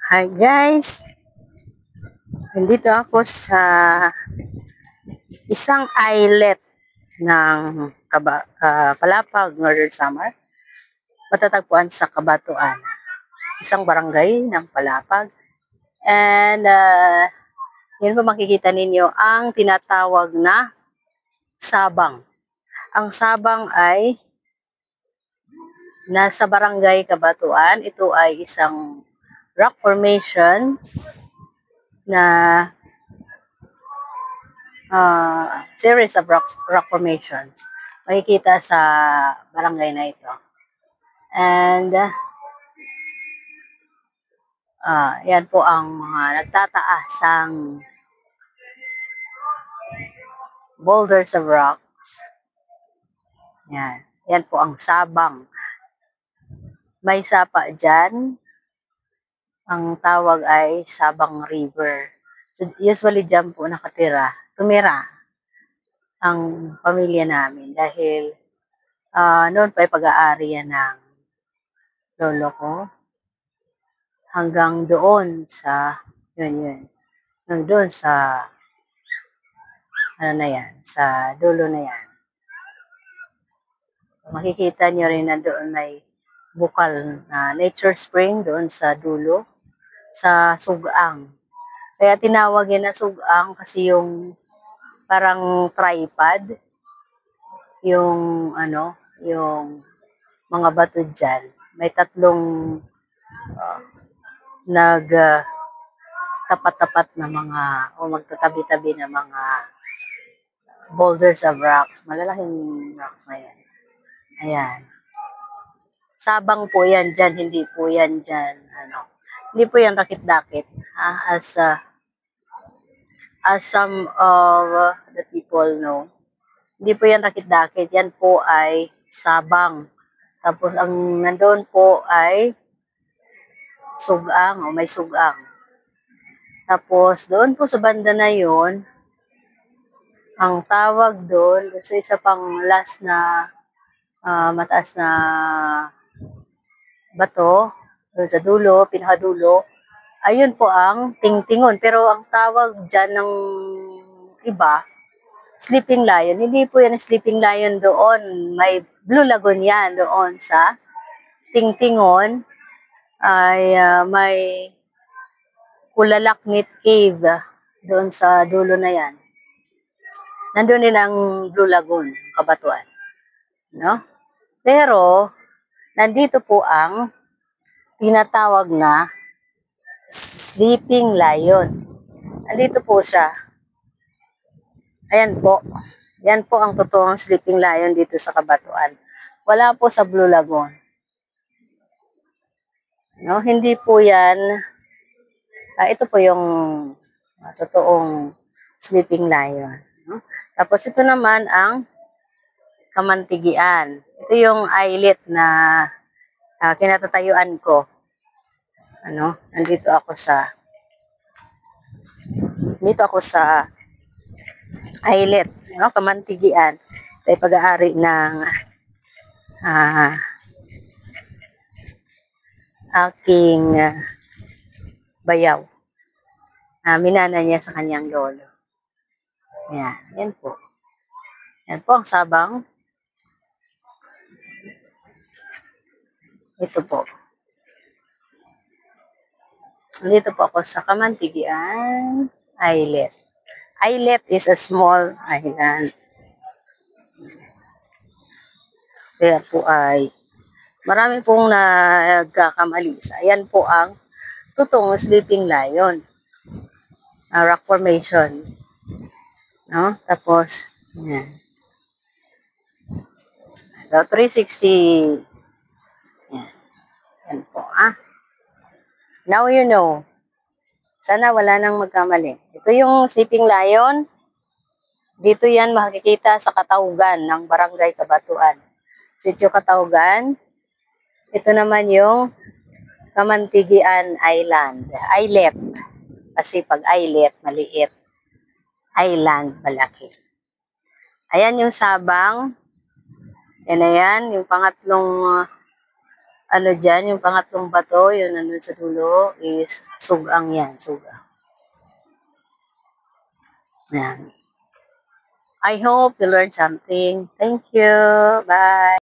Hi guys! Nandito ako sa isang islet ng Palapag, Northern Samar. Matatagpuan sa Cabanatuan. Isang barangay ng Palapag. And yun po makikita ninyo ang tinatawag na sabang. Ang sabang ay nasa barangay Cabanatuan. Ito ay isang rock formation na series of rock formations makikita sa barangay na ito. And yan po ang mga nagtataasang boulders of rocks. Yan po ang sabang. May sapa dyan. Ang tawag ay Sabang River. So, usually dyan po tumira ang pamilya namin dahil noon pa ay pag-aari yan ng lolo ko hanggang doon sa hanggang doon sa sa dulo na yan. Makikita nyo rin na doon may bukal na nature spring doon sa dulo sa Sugang. Kaya tinawag yan na Sugang kasi yung parang tripod, yung yung mga bato dyan. May tatlong tapat-tapat na magtatabi-tabi na mga boulders of rocks. Malalaking rocks na yan. Ayan. Sabang po yan dyan, hindi po yan dyan, hindi po yan rakit-dakit. As some of the people know, hindi po yan rakit-dakit. Yan po ay sabang. Tapos ang nandoon po ay Sugang o may Sugang. Tapos doon po sa banda na yun, ang tawag doon, sa isa pang last na mataas na bato, doon sa dulo, pinakadulo, ayun po ang Tingtingon. Pero ang tawag dyan ng iba, Sleeping Lion. Hindi po yan Sleeping Lion doon. May Blue Lagoon yan doon sa Tingtingon. Ay may Kulalaknit Cave doon sa dulo na yan. Nandun din ang Blue Lagoon, Cabanatuan. No? Pero, nandito po ang tinatawag na Sleeping Lion. Nandito po siya. Ayan po. Yan po ang totoong Sleeping Lion dito sa Cabanatuan. Wala po sa Blue Lagoon. No, hindi po yan. Ito po yung totoong Sleeping Lion. No? Tapos ito naman ang Kamantigian. Ito yung islet na kinatatayuan ko. Nandito ako sa islet, Kamantigian. Ito ay pag-aari ng aking bayaw. Minana niya sa kanyang lolo. Yan po. Yan po ang sabang. Ito po. Dito po ako sa Kamantigian Islet. Islet is a small island. Kaya po ay marami pong nagkakamali. Ayan po ang totoong Sleeping Lion. Rock formation. No? Tapos, yan. 360. Yan. Yan po, Now you know. Sana wala nang magkamali. Ito yung Sleeping Lion. Dito yan makikita sa Kataugan ng Barangay Cabanatuan. Sitio Kataugan. Ito naman yung Kamantigian Island. Islet. Kasi pag islet, maliit. Island, malaki. Ayan yung sabang. Yan na yan. Yung pangatlong ano dyan, yung pangatlong bato, yun nandun sa dulo, is sugang yan, sugang. Yan. I hope you learned something. Thank you. Bye.